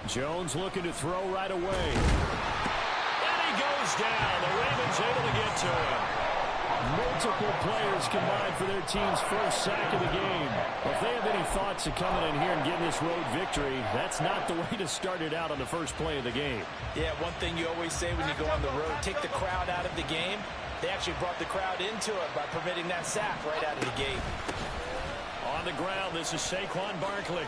Jones looking to throw right away. And he goes down. The Ravens able to get to him. Multiple players combined for their team's first sack of the game. Well, if they have any thoughts of coming in here and getting this road victory, that's not the way to start it out on the first play of the game. Yeah, one thing you always say when you go on the road, take the crowd out of the game. They actually brought the crowd into it by permitting that sack right out of the gate. On the ground, this is Saquon Barkley.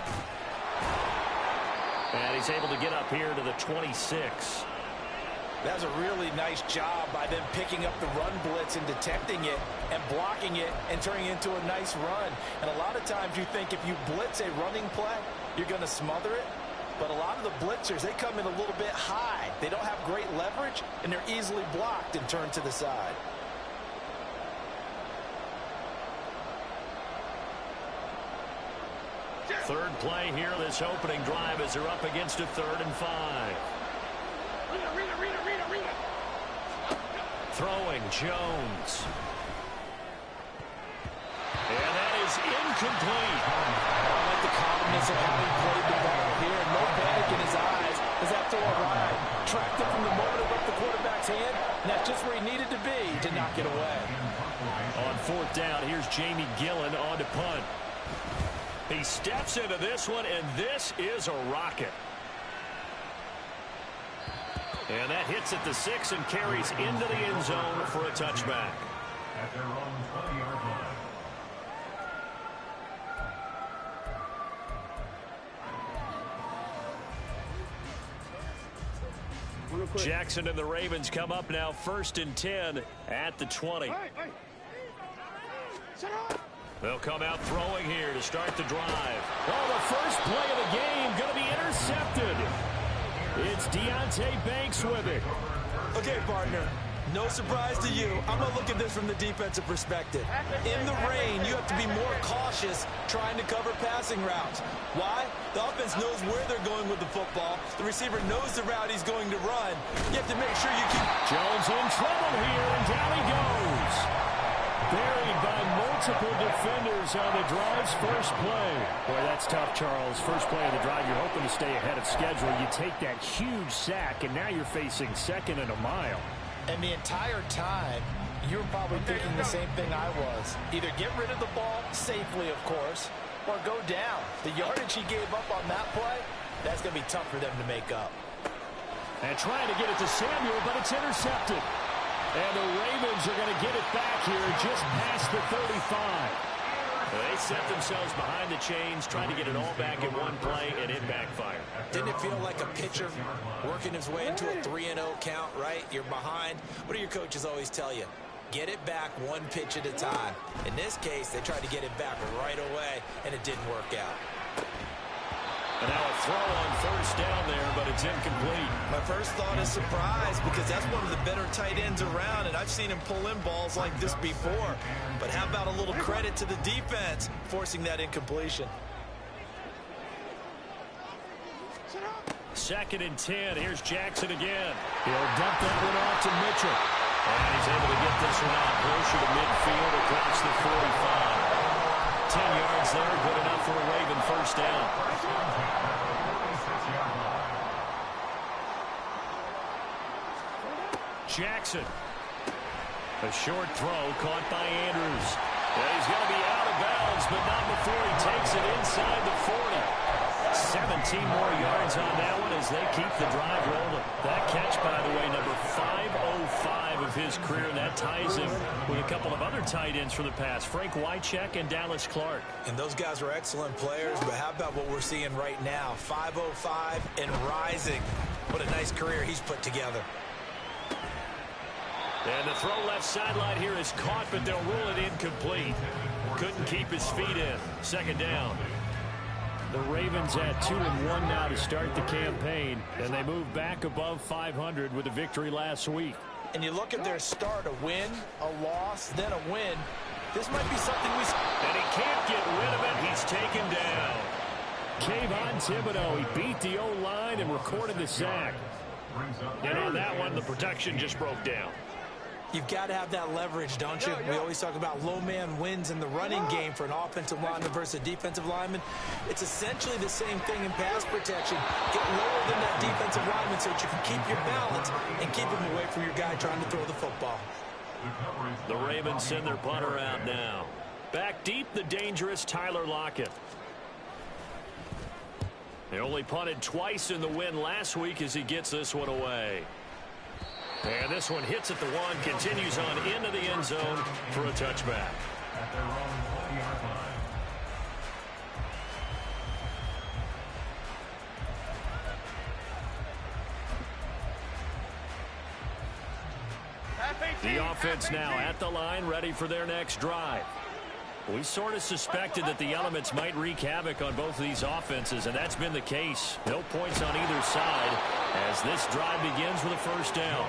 And he's able to get up here to the 26. That was a really nice job by them picking up the run blitz and detecting it and blocking it and turning it into a nice run. And a lot of times you think if you blitz a running play, you're going to smother it. But a lot of the blitzers, they come in a little bit high. They don't have great leverage, and they're easily blocked and turned to the side. Third play here, this opening drive as they're up against a 3rd and 5. Throwing Jones. And that is incomplete. I like the calmness of how he played the ball here. No panic in his eyes as that throw arrived. Tracked it from the moment it left the quarterback's hand, and that's just where he needed to be to knock it away. On 4th down, here's Jamie Gillen on to punt. He steps into this one, and this is a rocket. And that hits at the 6 and carries into the end zone for a touchback. At their own 20-yard line. Jackson and the Ravens come up now 1st and 10 at the 20. They'll come out throwing here to start the drive. Oh, the first play of the game going to be intercepted. It's Deonte Banks with it. Okay, partner. No surprise to you. I'm going to look at this from the defensive perspective. In the rain, you have to be more cautious trying to cover passing routes. Why? The offense knows where they're going with the football. The receiver knows the route he's going to run. You have to make sure you keep... Jones in trouble here, and down he goes. Buried by multiple defenders on the drive's first play. Boy, that's tough, Charles. First play of the drive, you're hoping to stay ahead of schedule. You take that huge sack, and now you're facing 2nd and a mile. And the entire time, you were probably thinking the same thing I was. Either get rid of the ball safely, of course, or go down. The yardage he gave up on that play, that's going to be tough for them to make up. And trying to get it to Samuel, but it's intercepted. And the Ravens are going to get it back here just past the 35. They set themselves behind the chains, trying to get it all back in one play, and it backfired. Didn't it feel like a pitcher working his way into a 3-0 count, right? You're behind. What do your coaches always tell you? Get it back one pitch at a time. In this case, they tried to get it back right away, and it didn't work out. And now a throw on 1st down there, but it's incomplete. My first thought is surprise, because that's one of the better tight ends around, and I've seen him pull in balls like this before. But how about a little credit to the defense forcing that incompletion? 2nd and 10. Here's Jackson again. He'll dump that one off to Mitchell. And he's able to get this one out closer to midfield across the 45. 10 yards there, good enough for a Raven first down. Jackson. A short throw caught by Andrews. Well, he's going to be out of bounds, but not before he takes it inside the 40. 17 more yards on that one as they keep the drive rolling. That catch, by the way, number 505 of his career, and that ties him with a couple of other tight ends from the past, Frank Wycheck and Dallas Clark. And those guys were excellent players, but how about what we're seeing right now? 505 and rising. What a nice career he's put together. And the throw left sideline here is caught, but they'll rule it incomplete. Couldn't keep his feet in. 2nd down. The Ravens at 2-1 now to start the campaign, and they move back above 500 with a victory last week. And you look at their start, a win, a loss, then a win. This might be something we... And he can't get rid of it. He's taken down. Kayvon Thibodeaux, he beat the O-line and recorded the sack. And on that one, the protection just broke down. You've got to have that leverage, don't you? We always talk about low man wins in the running game for an offensive lineman versus a defensive lineman. It's essentially the same thing in pass protection. Get lower than that defensive lineman so that you can keep your balance and keep him away from your guy trying to throw the football. The Ravens send their punter out now. Back deep, the dangerous Tyler Lockett. They only punted twice in the win last week as he gets this one away. And this one hits at the one, continues on into the end zone for a touchback. At their own 20-yard line. The offense now at the line, ready for their next drive. We sort of suspected that the elements might wreak havoc on both of these offenses, and that's been the case. No points on either side as this drive begins with a first down.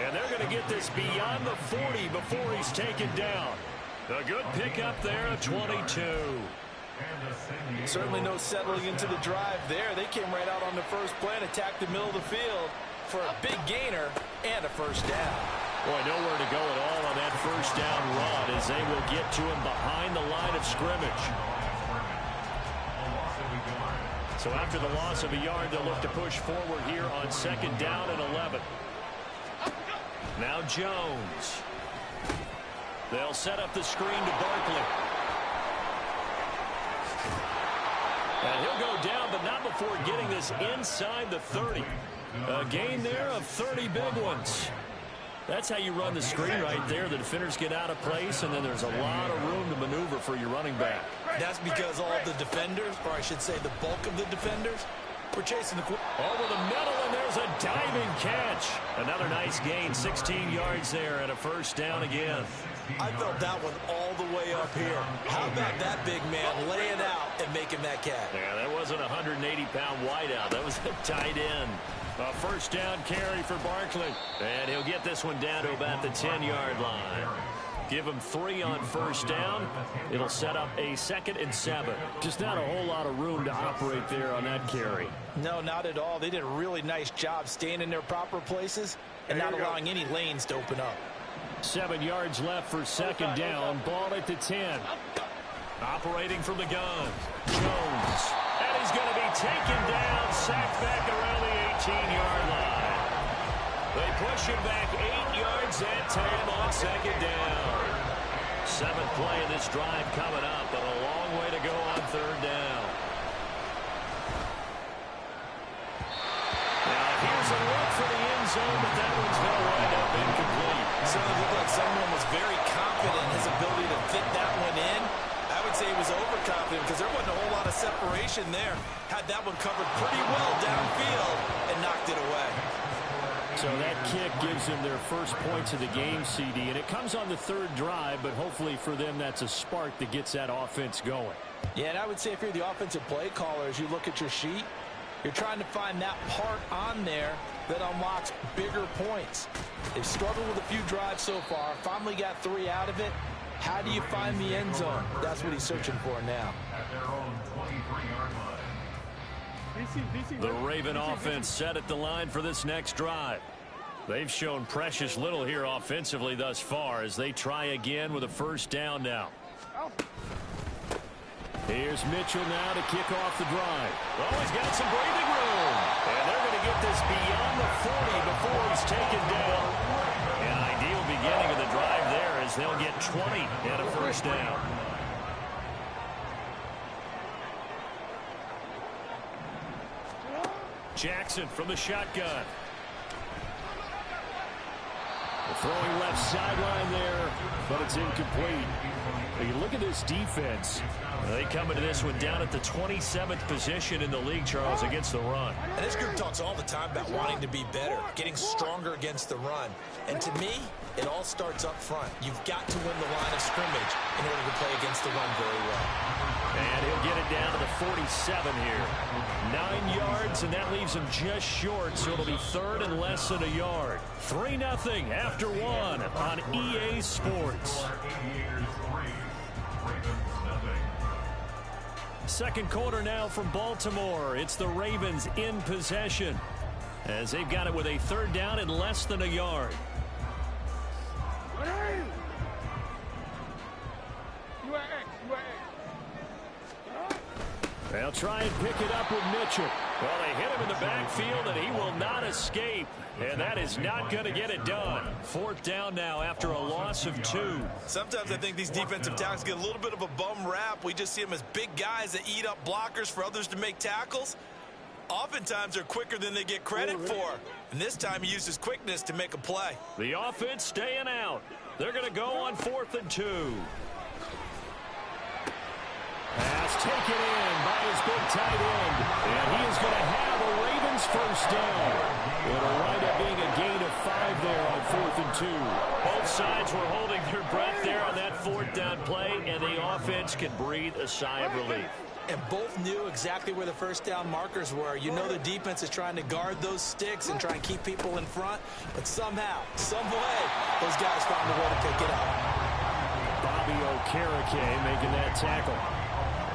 And they're going to get this beyond the 40 before he's taken down. A good pickup there at 22. Certainly no settling into the drive there. They came right out on the first play and attacked the middle of the field for a big gainer and a first down. Boy, nowhere to go at all on that first down run as they will get to him behind the line of scrimmage. So after the loss of a yard, they'll look to push forward here on second down and 11. Now Jones. They'll set up the screen to Barkley. And he'll go down, but not before getting this inside the 30. A gain there of 30 big ones. That's how you run the screen right there. The defenders get out of place, and then there's a lot of room to maneuver for your running back. That's because all of the defenders, or I should say the bulk of the defenders, were chasing the over the middle, and there's a diving catch. Another nice gain, 16 yards there, and a first down again. I felt that one all the way up here. How about that big man laying out and making that catch? Yeah, that wasn't a 180-pound wideout. That was a tight end. A first down carry for Barkley. And he'll get this one down to about the 10-yard line. Give him 3 on first down. It'll set up a 2nd and 7. Just not a whole lot of room to operate there on that carry. No, not at all. They did a really nice job staying in their proper places and not allowing any lanes to open up. 7 yards left for second down. Ball at the 10. Operating from the gun. Jones. And he's going to be taken down, sacked back around the 18-yard line. They push him back 8 yards that time on second down. 7th play of this drive coming up, but a long way to go on third down. Now here's a look for the end zone, but that one's going to wind up incomplete. Certainly looked like someone was very confident in his ability to fit that one in. I would say he was overconfident because there wasn't a whole lot of separation there. Had that one covered pretty well downfield and knocked it away. So that kick gives them their first points of the game, CD, and it comes on the third drive, but hopefully for them that's a spark that gets that offense going. Yeah, and I would say if you're the offensive play caller, as you look at your sheet, you're trying to find that part on there that unlocks bigger points. They've struggled with a few drives so far, finally got 3 out of it. How do you find the end zone? That's what he's searching for now. At their own 23-yard line. The Raven offense set at the line for this next drive. They've shown precious little here offensively thus far as they try again with a first down now. Here's Mitchell now to kick off the drive. Oh, he's got some breathing room. And they're going to get this beyond the 40 before he's taken down. An ideal beginning of the drive there as they'll get 20 and a first down. Jackson from the shotgun. Throwing left sideline there, but it's incomplete. You look at this defense. They come into this one down at the 27th position in the league, Charles, against the run. And this group talks all the time about wanting to be better, getting stronger against the run. And to me, it all starts up front. You've got to win the line of scrimmage in order to play against the run very well. And he'll get it down to the 47 here. 9 yards, and that leaves him just short, so it'll be third and less than a yard. 3-0 after 1 on EA Sports. Second quarter now from Baltimore. It's the Ravens in possession as they've got it with a third down and less than a yard. They'll try and pick it up with Mitchell. Well, they hit him in the backfield, and he will not escape. And that is not going to get it done. Fourth down now after a loss of 2. Sometimes I think these defensive tackles get a little bit of a bum rap. We just see them as big guys that eat up blockers for others to make tackles. Oftentimes they're quicker than they get credit for. And this time he uses quickness to make a play. The offense staying out. They're going to go on 4th and 2. Pass taken in by his big tight end. And he is going to have a Ravens first down. It'll wind up being a gain of 5 there on 4th and 2. Both sides were holding their breath there on that 4th down play, and the offense can breathe a sigh of relief. And both knew exactly where the first down markers were. You know the defense is trying to guard those sticks and try and keep people in front. But somehow, some way, those guys found a way to pick it up. Bobby Okereke making that tackle.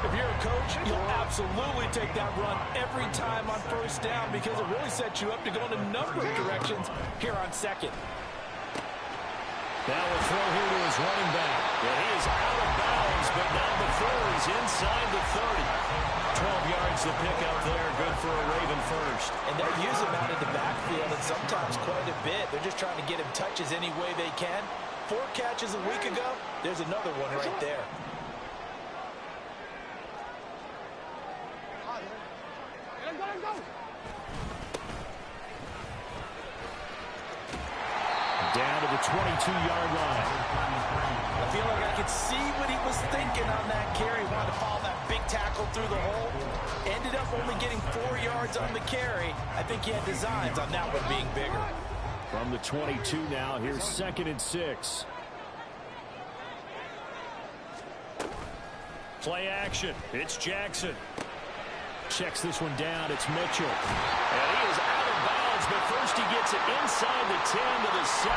If you're a coach, you'll absolutely take that run every time on first down because it really sets you up to go in a number of directions here on second. Now a throw here to his running back. And he is out of bounds, but not before he's inside the 30. 12 yards to pick up there. Good for a Raven first. And they use him out in the backfield and sometimes quite a bit. They're just trying to get him touches any way they can. 4 catches a week ago. There's another one right there. Down to the 22-yard line. I feel like I could see what he was thinking on that carry. Wanted to follow that big tackle through the hole. Ended up only getting 4 yards on the carry. I think he had designs on that one being bigger. From the 22 now, here's 2nd and 6. Play action. It's Jackson. Checks this one down. It's Mitchell. And he is out of bounds, but first he gets it inside the 10 to the 7.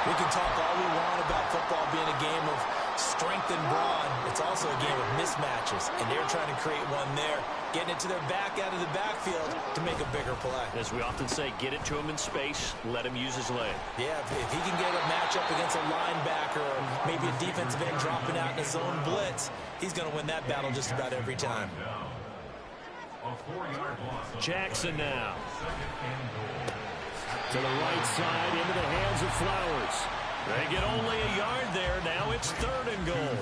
We can talk all we want about football being a game of strength and brawn. It's also a game of mismatches, and they're trying to create one there, getting it to their back out of the backfield to make a bigger play. As we often say, get it to him in space, let him use his leg. Yeah, if he can get a matchup against a linebacker or maybe a defensive end dropping out in a zone blitz, he's going to win that battle just about every time. Jackson now. To the right side, into the hands of Flowers. They get only a yard there. Now it's 3rd and goal.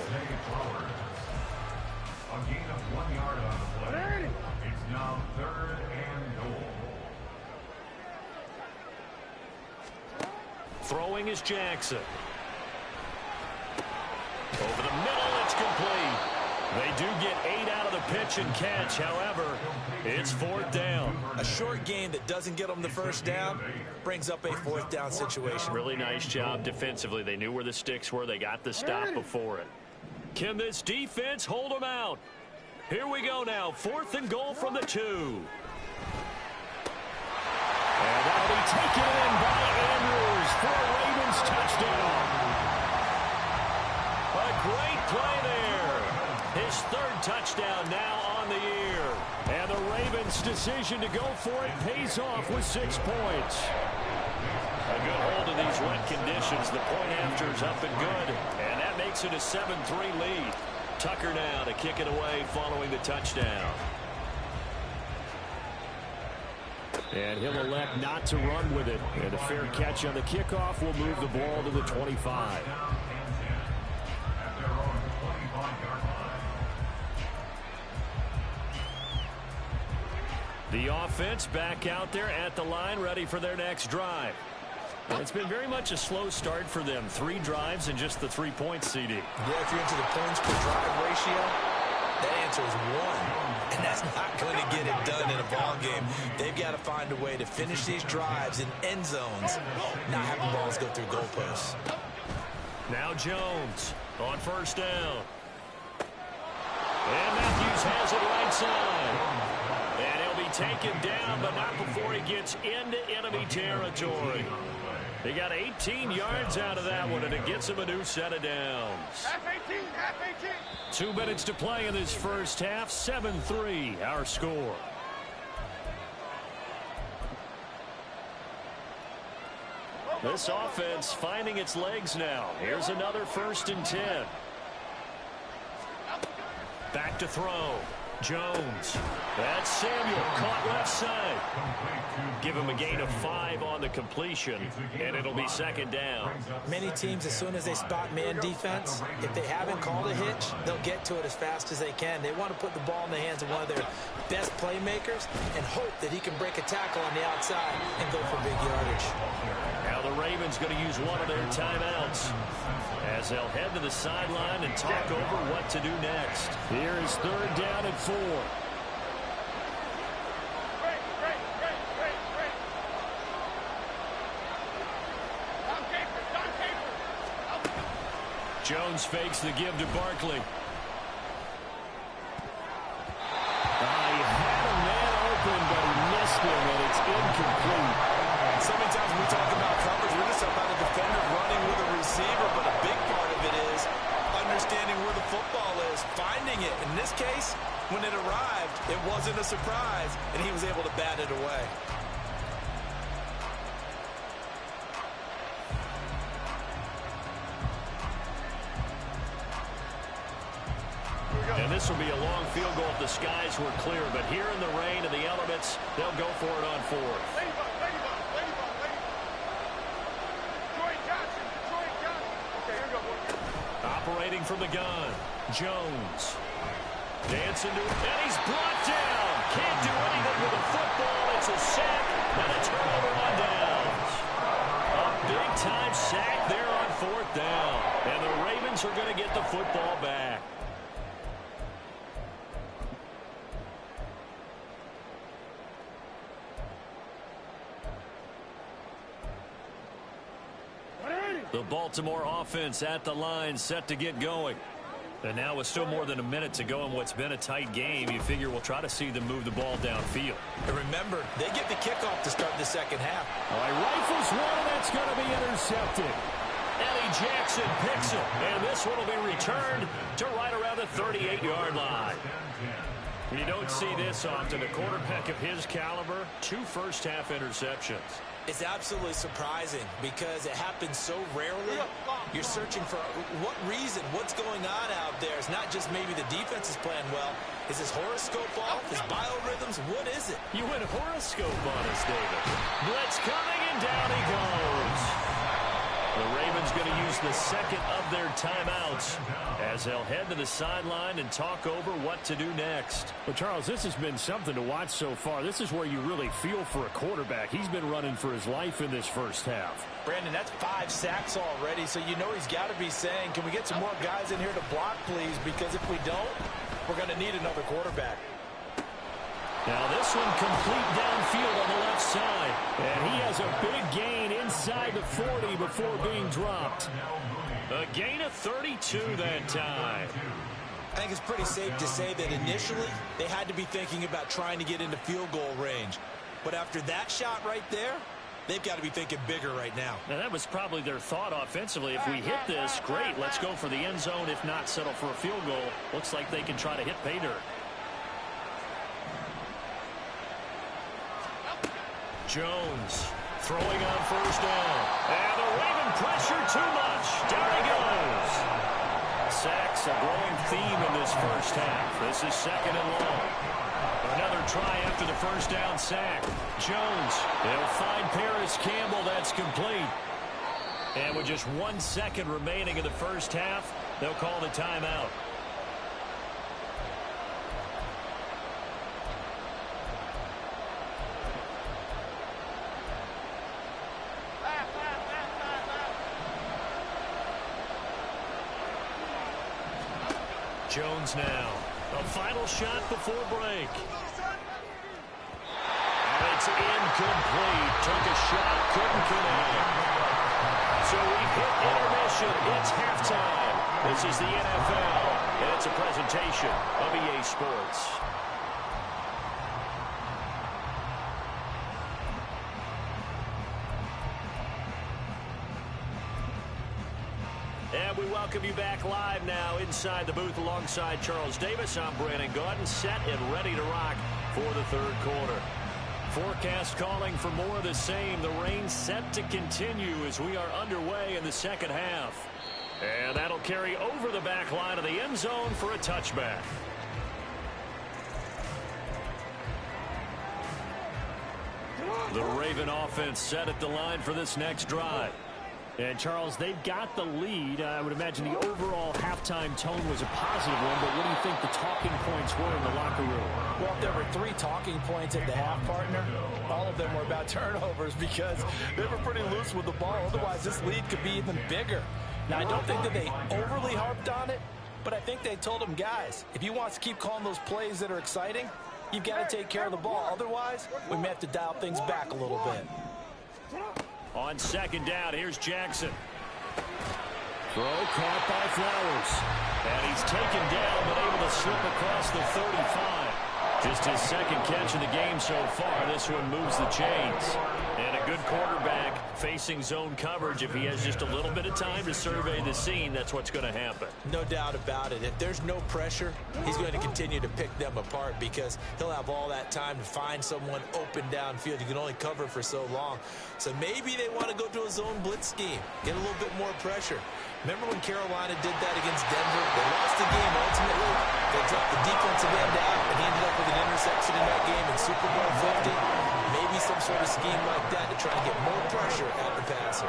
A gain of 1 yard on the play. It's now 3rd and goal. Throwing is Jackson. Over the middle, it's complete. They do get 8 out of the pitch and catch. However, it's 4th down. A short game that doesn't get them the first down brings up a 4th down situation. Really nice job defensively. They knew where the sticks were. They got the stop before it. Can this defense hold them out? Here we go now. 4th and goal from the 2. And that'll be taken in by Andrews for a Ravens touchdown. A great play there. His 3rd touchdown now on the year. And the Ravens' decision to go for it pays off with 6 points. A good hold in these wet conditions. The point after is up and good. And that makes it a 7-3 lead. Tucker now to kick it away following the touchdown. And he'll elect not to run with it. And a fair catch on the kickoff will move the ball to the 25. The offense back out there at the line, ready for their next drive. And it's been very much a slow start for them. 3 drives and just the 3 points, CD. Yeah, if you're into the points per drive ratio, that answer is 1. And that's not going to get it done in a ball game. They've got to find a way to finish these drives in end zones, not having balls go through goalposts. Now Jones on first down. And Matthews has it right side. And he'll be taken down, but not before he gets into enemy territory. He got 18 yards out of that one, and it gets him a new set of downs. Half 18, half 18. 2 minutes to play in this first half. 7-3, our score. This offense finding its legs now. Here's another 1st and 10. Back to throw. Jones. That's Samuel, caught left side. Give him a gain of 5 on the completion, and it'll be second down. Many teams, as soon as they spot man defense, if they haven't called a hitch, they'll get to it as fast as they can. They want to put the ball in the hands of one of their best playmakers and hope that he can break a tackle on the outside and go for big yardage. Now the Ravens going to use one of their timeouts as they'll head to the sideline and talk over what to do next. Here is third down and 4. Jones fakes the give to Barkley. He had a man open, but he missed him, and it's incomplete. So many times when we talk about coverage, we're just about a defender running with a receiver, but a big part of it is understanding where the football is, finding it. In this case, when it arrived, it wasn't a surprise, and he was able to bat it away. And this will be a long field goal if the skies were clear, but here in the rain and the elements, they'll go for it on 4th. Operating from the gun, Jones. Dancing to it, and he's brought down. Can't do anything with the football. It's a sack and a turnover on downs. A big-time sack there on 4th down. And the Ravens are going to get the football back. The Baltimore offense at the line, set to get going. And now with still more than a minute to go in what's been a tight game, you figure we'll try to see them move the ball downfield. And remember, they get the kickoff to start the second half. All right, rifles one, and that's going to be intercepted. Eddie Jackson picks it, and this one will be returned to right around the 38-yard line. You don't see this often. A quarterback of his caliber, 2 first-half interceptions. It's absolutely surprising because it happens so rarely. You're searching for what reason, what's going on out there. It's not just maybe the defense is playing well. Is his horoscope off? His biorhythms? What is it? You went horoscope on us, David. Blitz coming, and down he goes. The Ravens going to use the second of their timeouts as they'll head to the sideline and talk over what to do next. Well, Charles, this has been something to watch so far. This is where you really feel for a quarterback. He's been running for his life in this first half. Brandon, that's 5 sacks already, so you know he's got to be saying, can we get some more guys in here to block, please? Because if we don't, we're going to need another quarterback. Now this one complete downfield on the left side. And he has a big gain inside the 40 before being dropped. A gain of 32 that time. I think it's pretty safe to say that initially they had to be thinking about trying to get into field goal range. But after that shot right there, they've got to be thinking bigger right now. Now that was probably their thought offensively. If we hit this, great. Let's go for the end zone. If not, settle for a field goal. Looks like they can try to hit pay dirt. Jones throwing on first down. And the Raven pressure too much. Down he goes. Sacks a growing theme in this first half. This is second and long. Another try after the first down sack. Jones, they'll find Paris Campbell. That's complete. And with just 1 second remaining in the first half, they'll call the timeout. Jones now. A final shot before break. And it's incomplete. Took a shot, couldn't connect. So we've hit intermission. It's halftime. This is the NFL, and it's a presentation of EA Sports. And we welcome you back live now inside the booth alongside Charles Davis. I'm Brandon Gaudin, set and ready to rock for the third quarter. Forecast calling for more of the same. The rain set to continue as we are underway in the second half. And that'll carry over the back line of the end zone for a touchback. The Raven offense set at the line for this next drive. And, Charles, they've got the lead. I would imagine the overall halftime tone was a positive one, but what do you think the talking points were in the locker room? Well, if there were 3 talking points at the half, partner, all of them were about turnovers because they were pretty loose with the ball. Otherwise, this lead could be even bigger. Now, I don't think that they overly harped on it, but I think they told them, guys, if you want to keep calling those plays that are exciting, you've got to take care of the ball. Otherwise, we may have to dial things back a little bit. On second down, here's Jackson. Throw caught by Flowers. And he's taken down, but able to slip across the 35. Just his second catch of the game so far. This one moves the chains. And a good quarterback facing zone coverage. If he has just a little bit of time to survey the scene, that's what's going to happen. No doubt about it. If there's no pressure, he's going to continue to pick them apart because he'll have all that time to find someone open downfield. You can only cover for so long. So maybe they want to go to a zone blitz scheme, get a little bit more pressure. Remember when Carolina did that against Denver? They lost the game ultimately. They dropped the defensive end out, and he ended up with an interception in that game in Super Bowl 50. Maybe some sort of scheme like that to try to get more pressure at the passer.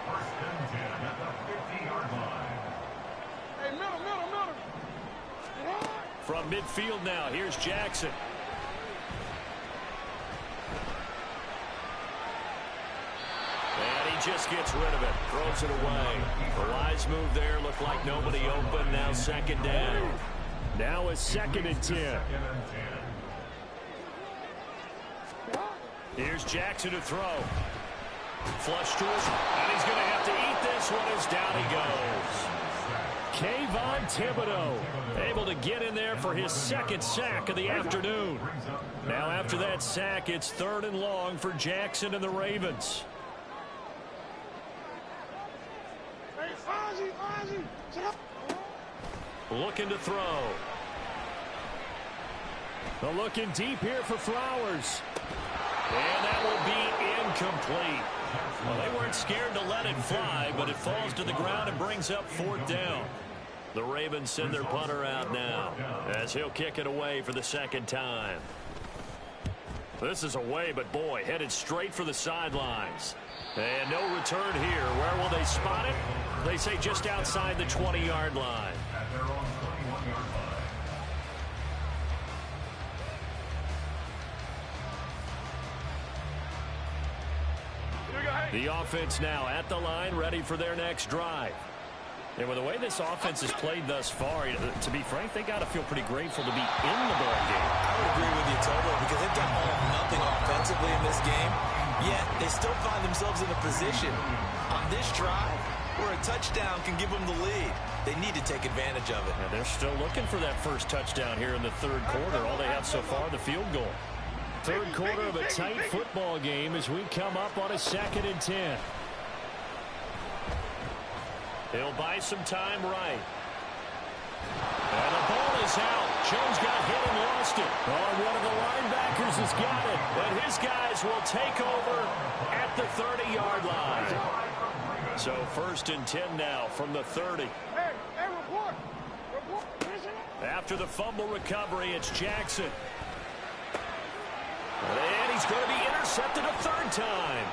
First and 10 at the 50-yard line. Hey, middle. From midfield now, here's Jackson. And he just gets rid of it, throws it away. A wise move there, looked like nobody open, now second down. Now a 2nd and 10. Here's Jackson to throw. Flush to his, and he's going to have to eat this one as down he goes. Kayvon Thibodeaux able to get in there for his 2nd sack of the afternoon. Now after that sack, it's 3rd and long for Jackson and the Ravens. Looking to throw. The looking deep here for Flowers. And that will be incomplete. Well, they weren't scared to let it fly, but it falls to the ground and brings up 4th down. The Ravens send their punter out now as he'll kick it away for the 2nd time. This is away, but boy, headed straight for the sidelines. And no return here. Where will they spot it? They say just outside the 20-yard line. At their own 21-yard line. The offense now at the line, ready for their next drive. And with the way this offense has played thus far, to be frank, they got to feel pretty grateful to be in the ball game. I would agree with you totally because they've done all or nothing offensively in this game, yet they still find themselves in a position on this drive where a touchdown can give them the lead. They need to take advantage of it. And they're still looking for that first touchdown here in the 3rd quarter. All they have so far, the field goal. 3rd quarter of a tight football game as we come up on a 2nd and 10. He'll buy some time right. And the ball is out. Jones got hit and lost it. Oh, one of the linebackers has got it. And his guys will take over at the 30-yard line. So 1st and 10 now from the 30. Report. After the fumble recovery, it's Jackson. And he's going to be intercepted a 3rd time.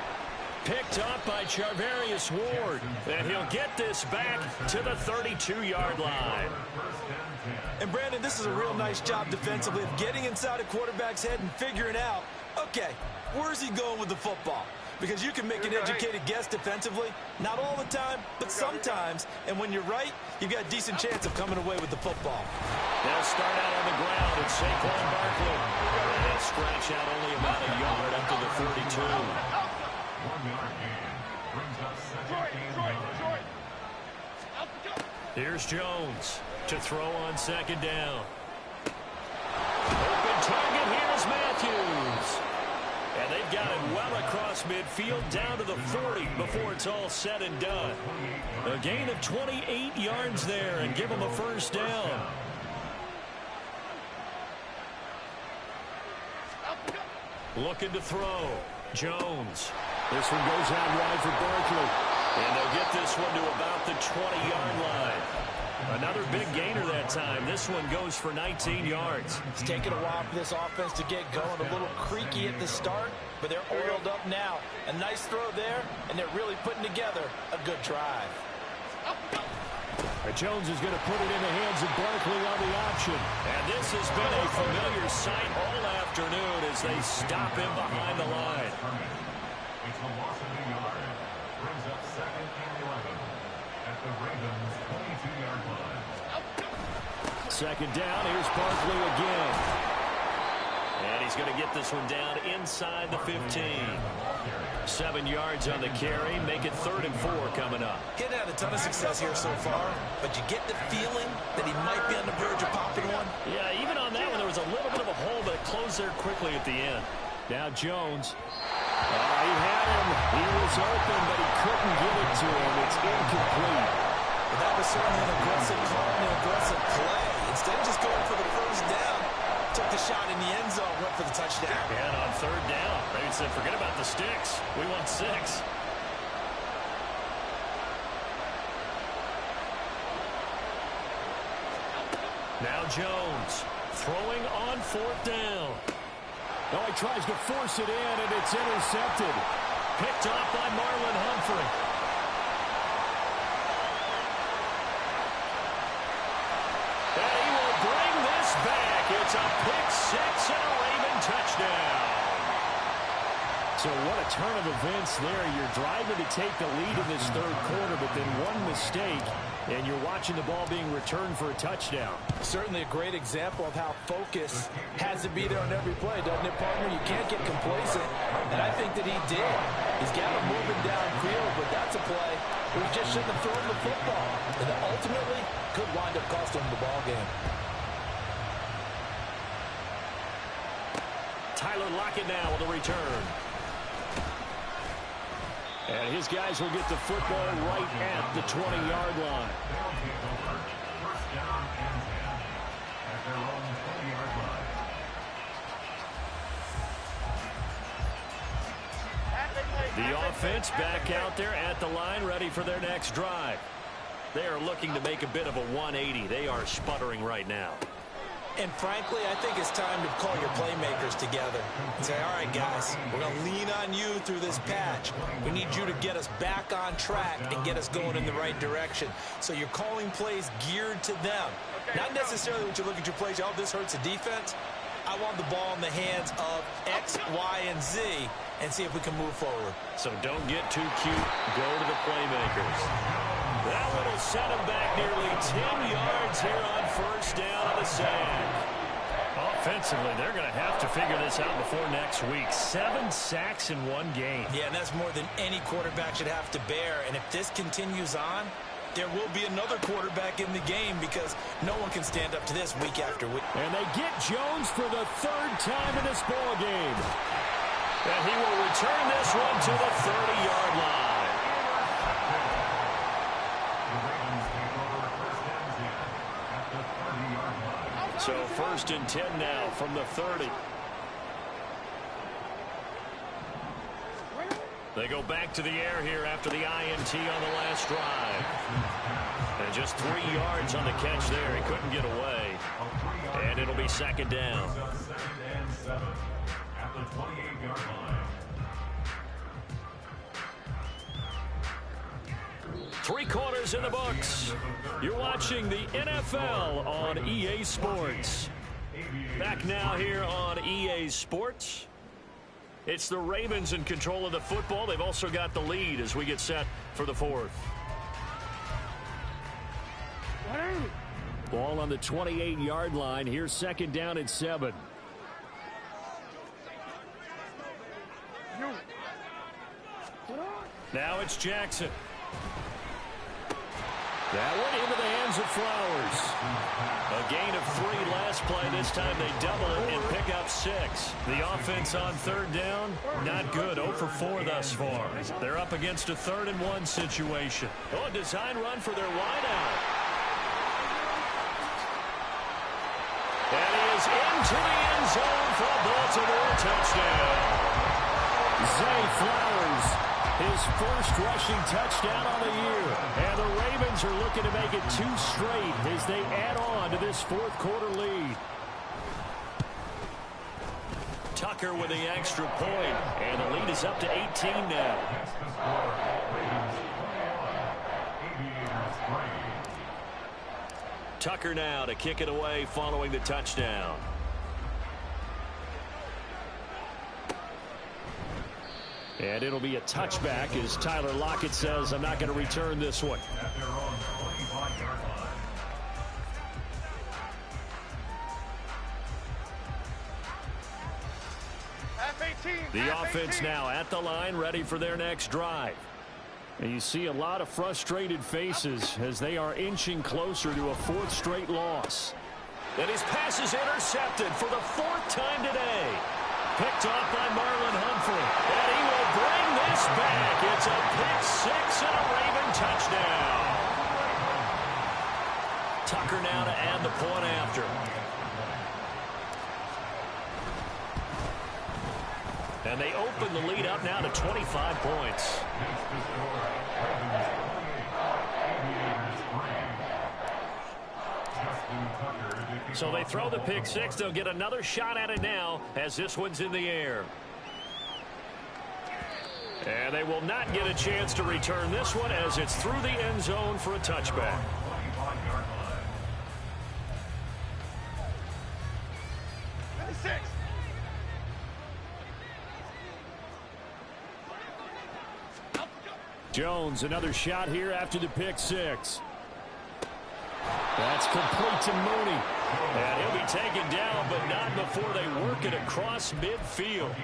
Picked up by Charvarius Ward. And he'll get this back to the 32-yard line. And, Brandon, this is a real nice job defensively of getting inside a quarterback's head and figuring out, okay, where's he going with the football? Because you can make an educated guess defensively, not all the time, but sometimes. And when you're right, you've got a decent chance of coming away with the football. They'll start out on the ground at Saquon Barkley. And they'll scratch out only about a yard up to the 32. 1-yard gain brings up 17 yards. Here's Jones to throw on 2nd down. Open target, here's Matthews. And they've got it well across midfield down to the 40 before it's all said and done. A gain of 28 yards there and give them a 1st down. Looking to throw. Jones. This one goes out wide for Barkley. And they'll get this one to about the 20-yard line. Another big gainer that time. This one goes for 19 yards. It's taken a while for this offense to get going. A little creaky at the start, but they're oiled up now. A nice throw there, and they're really putting together a good drive. Jones is going to put it in the hands of Barkley on the option. And this has been a familiar sight all afternoon as they stop him behind the line. It's a loss of a yard. Brings up 2nd and 11 at the Ravens' 22-yard line. Second down. Here's Barkley again. And he's going to get this one down inside the 15. 7 yards on the carry. Make it 3rd and 4 coming up. Getting had a ton of success here so far, but you get the feeling that he might be on the verge of popping one. Yeah, even on that one, there was a little bit of a hole, but it closed there quickly at the end. Now Jones. He had him. He was open, but he couldn't get it to him. It's incomplete. But that was certainly an aggressive call and an aggressive play. Instead of just going for the first down, took the shot in the end zone, went for the touchdown. And on 3rd down, they said, forget about the sticks. We want 6. Now Jones throwing on 4th down. Oh, he tries to force it in, and it's intercepted. Picked off by Marlon Humphrey. And he will bring this back. It's a pick 6 and a Raven touchdown. So what a turn of events there. You're driving to take the lead in this 3rd quarter, but then one mistake, and you're watching the ball being returned for a touchdown. Certainly a great example of how focus has to be there on every play, doesn't it, partner? You can't get complacent, and I think that he did. He's got him moving downfield, but that's a play where he just shouldn't have thrown the football, and ultimately could wind up costing him the ball game. Tyler Lockett now with a return. And his guys will get the football right at the 20-yard line. First down and 10 at their own 20-yard line. The offense back out there at the line, ready for their next drive. They are looking to make a bit of a 180. They are sputtering right now. And frankly, I think it's time to call your playmakers together and say, all right, guys, we're going to lean on you through this patch. We need you to get us back on track and get us going in the right direction. So you're calling plays geared to them. Not necessarily what you look at your plays, oh, this hurts the defense. I want the ball in the hands of X, Y, and Z and see if we can move forward. So don't get too cute. Go to the playmakers. That one will set him back nearly 10 yards here on 1st down on the sack. Offensively, they're going to have to figure this out before next week. 7 sacks in one game. Yeah, and that's more than any quarterback should have to bear. And if this continues on, there will be another quarterback in the game because no one can stand up to this week after week. And they get Jones for the 3rd time in this ball game. And he will return this one to the 30-yard line. So 1st and 10 now from the 30. They go back to the air here after the INT on the last drive. And just 3 yards on the catch there. He couldn't get away. And it'll be 2nd down. 2nd and 7 at the 28-yard line. 3 quarters in the books. You're watching the NFL on EA Sports. Back now here on EA Sports. It's the Ravens in control of the football. They've also got the lead as we get set for the 4th. Ball on the 28-yard line. Here's 2nd down and 7. Now it's Jackson. That one into the hands of Flowers. A gain of 3 last play. This time they double it and pick up 6. The offense on 3rd down, not good. 0 for 4 thus far. They're up against a 3rd and 1 situation. Oh, a design run for their wideout. And he is into the end zone for a Baltimore touchdown. Zay Flowers His first rushing touchdown on the year. And the Ravens are looking to make it 2 straight as they add on to this fourth quarter lead. Tucker with the extra point, and the lead is up to 18 now. Tucker now to kick it away following the touchdown. And it'll be a touchback as Tyler Lockett says, I'm not going to return this one. The offense now at the line, ready for their next drive. And you see a lot of frustrated faces as they are inching closer to a 4th straight loss. And his pass is intercepted for the 4th time today. Picked off by Marlon Humphrey. And he will bring this back. It's a pick 6 and a Raven touchdown. Tucker now to add the point after. And they open the lead up now to 25 points. So they throw the pick 6. They'll get another shot at it now as this one's in the air. And they will not get a chance to return this one as it's through the end zone for a touchback. Jones, another shot here after the pick 6. That's complete to Mooney. And he'll be taken down, but not before they work it across midfield.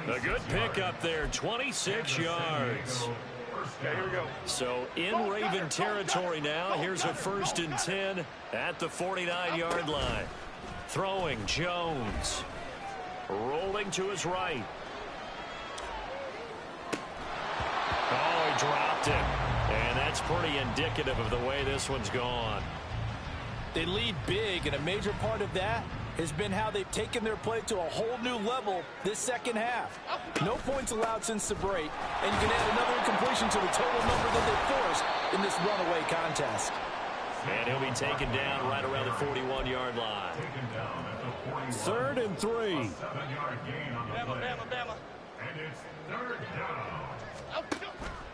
A good pick up there, 26 yards. Okay, here we go. So in Raven territory now, here's a 1st and 10 at the 49-yard line. Throwing, Jones. Rolling to his right. Oh, he dropped it. And that's pretty indicative of the way this one's gone. They lead big, and a major part of that has been how they've taken their play to a whole new level this second half. No points allowed since the break, and you can add another incompletion to the total number that they forced in this runaway contest. And he'll be taken down right around the 41-yard line. 3rd and 3. Bama. And it's 3rd down.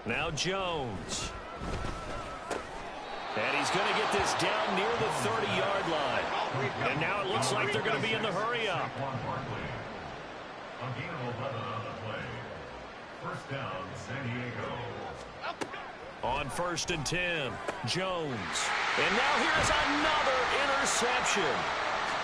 Now Jones. And he's going to get this down near the 30-yard line. And now it looks like they're going to be in the hurry-up. A gain of 11 on the play. 1st down, San Diego. On 1st and 10, Jones. And now here's another interception.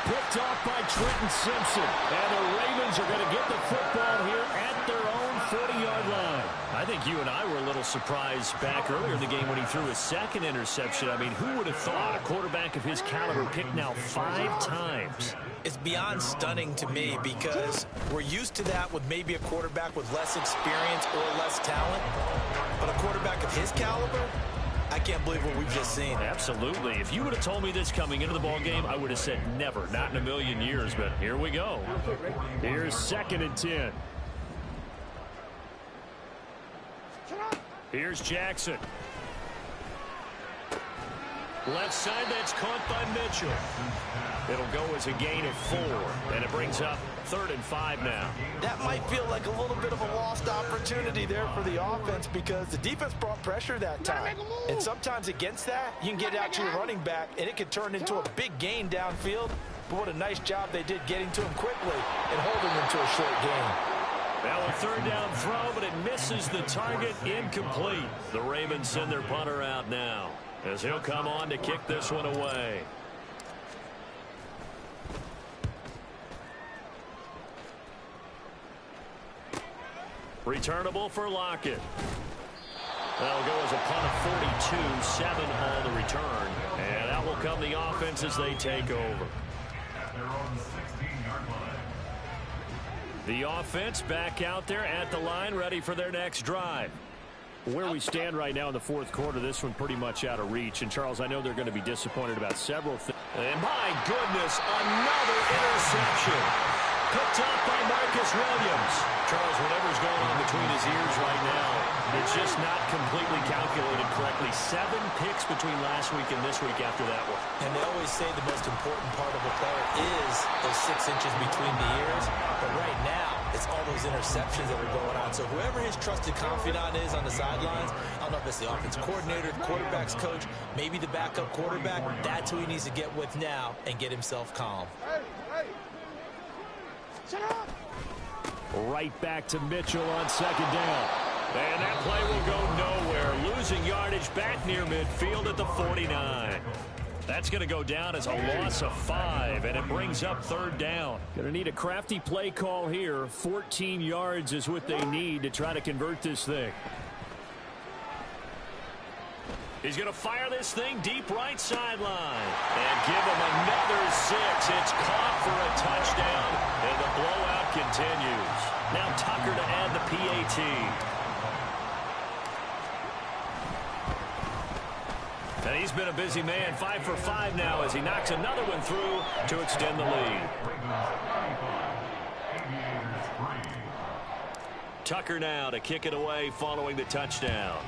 Picked off by Trenton Simpson. And the Ravens are going to get the football here at their own 40-yard line. I think you and I were a little surprised back earlier in the game when he threw his 2nd interception. I mean, who would have thought a quarterback of his caliber picked now 5 times? It's beyond stunning to me because we're used to that with maybe a quarterback with less experience or less talent. But a quarterback of his caliber, I can't believe what we've just seen. Absolutely. If you would have told me this coming into the ball game, I would have said never, not in a million years. But here we go. Here's 2nd and 10. Here's Jackson. Left side, that's caught by Mitchell. It'll go as a gain of 4, and it brings up 3rd and 5 now. That might feel like a little bit of a lost opportunity there for the offense because the defense brought pressure that time. And sometimes against that, you can get out to your running back, and it can turn into a big gain downfield. But what a nice job they did getting to him quickly and holding him to a short gain. Now a 3rd down throw, but it misses the target, incomplete. The Ravens send their punter out now as he'll come on to kick this one away. Returnable for Lockett. That'll go as a punt of 42, 7 on the return. And that will come the offense as they take over. At their own 16-yard line. The offense back out there at the line, ready for their next drive. Where we stand right now in the 4th quarter, this one pretty much out of reach. And, Charles, I know they're going to be disappointed about several things. And, my goodness, another interception. picked up by Marcus Williams. Charles, whatever's going on between his ears right now, it's just not completely calculated correctly. 7 picks between last week and this week after that one. And they always say the most important part of a player is those 6 inches between the ears. But right now, it's all those interceptions that are going on. So whoever his trusted confidant is on the sidelines, I don't know if it's the offense coordinator, the quarterback's coach, maybe the backup quarterback, that's who he needs to get with now and get himself calm. Hey, shut up. Right back to Mitchell on second down. And that play will go nowhere. Losing yardage back near midfield at the 49. That's going to go down as a loss of 5, and it brings up third down. Going to need a crafty play call here. 14 yards is what they need to try to convert this thing. He's going to fire this thing deep right sideline. And give him another 6. It's caught for a touchdown, and the blowout continues. Now Tucker to add the PAT. And he's been a busy man. 5 for 5 now as he knocks another one through to extend the lead. Tucker now to kick it away following the touchdown.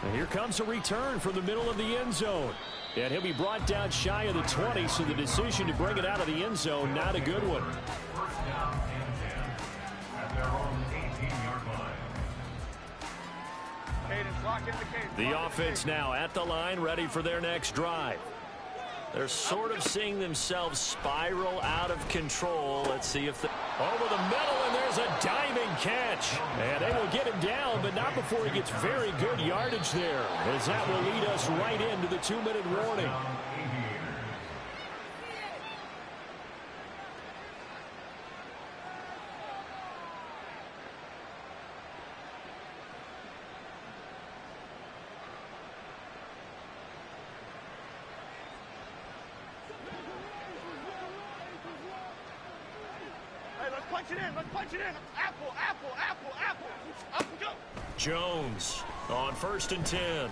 And here comes a return from the middle of the end zone. And he'll be brought down shy of the 20, so the decision to bring it out of the end zone, not a good one. First down and 10 at their own 18-yard line. Cadence, lock in the cadence. The offense now at the line, ready for their next drive. They're sort of seeing themselves spiral out of control. Let's see if the over the middle, and there's a diving catch. And they will get him down, but not before he gets very good yardage there, as that will lead us right into the 2-minute warning. Punch it in. Let's punch it in. Apple, apple, apple, apple. Up we go. Jones on 1st and 10.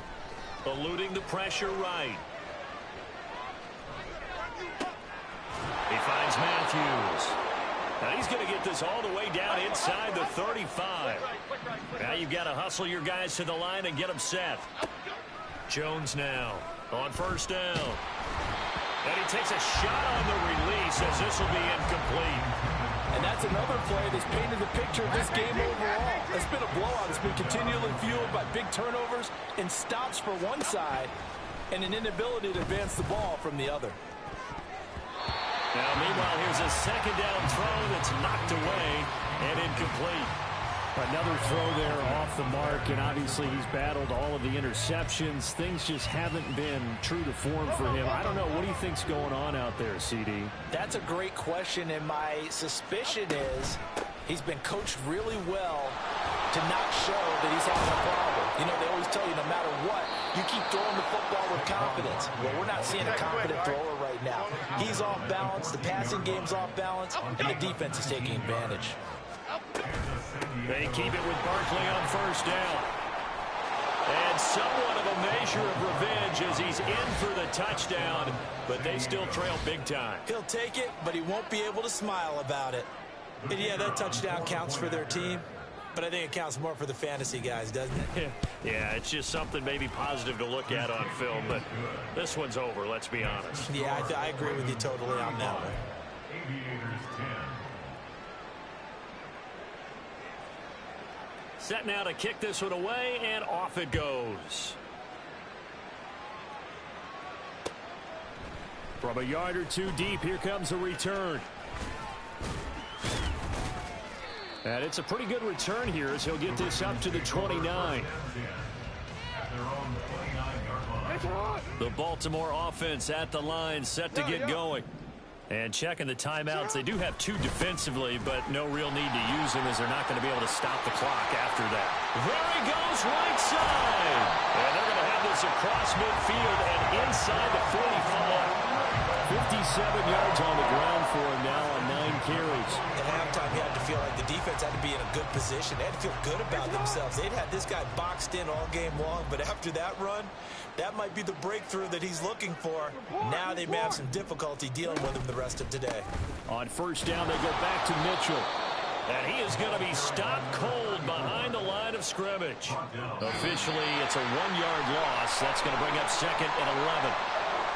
Eluding the pressure right. He finds Matthews. Now he's going to get this all the way down inside the 35. Now you've got to hustle your guys to the line and get them set. Jones now on 1st down. And he takes a shot on the release as this will be incomplete. And that's another play that's painted the picture of this game overall. It's been a blowout. It's been continually fueled by big turnovers and stops for one side and an inability to advance the ball from the other. Now, meanwhile, here's a second down throw that's knocked away and incomplete. Another throw there off the mark, and obviously he's battled all of the interceptions. Things just haven't been true to form for him. I don't know. What do you think's going on out there, CD? That's a great question, and my suspicion is he's been coached really well to not show that he's having a problem. You know, they always tell you no matter what, you keep throwing the football with confidence. Well, we're not seeing a confident thrower right now. He's off balance, the passing game's off balance, and the defense is taking advantage. They keep it with Barkley on 1st down. And somewhat of a measure of revenge as he's in for the touchdown, but they still trail big time. He'll take it, but he won't be able to smile about it. And yeah, that touchdown counts for their team, but I think it counts more for the fantasy guys, doesn't it? Yeah, it's just something maybe positive to look at on film, but this one's over, let's be honest. Yeah, I agree with you totally on that one. Aviators 10. Set now to kick this one away, and off it goes. From a yard or two deep, here comes a return. And it's a pretty good return here as he'll get this up to the 29. The Baltimore offense at the line, set to get going. And checking the timeouts, they do have 2 defensively, but no real need to use them as they're not going to be able to stop the clock after that. There he goes, right side. And they're going to have this across midfield and inside the 45. 57 yards on the ground for him now on 9 carries. At halftime, he had to feel like the defense had to be in a good position. They had to feel good about themselves. They'd had this guy boxed in all game long, but after that run, that might be the breakthrough that he's looking for. Now they may have some difficulty dealing with him the rest of today. On first down, they go back to Mitchell. And he is going to be stopped cold behind the line of scrimmage. Officially, it's a 1-yard loss. That's going to bring up second and 11.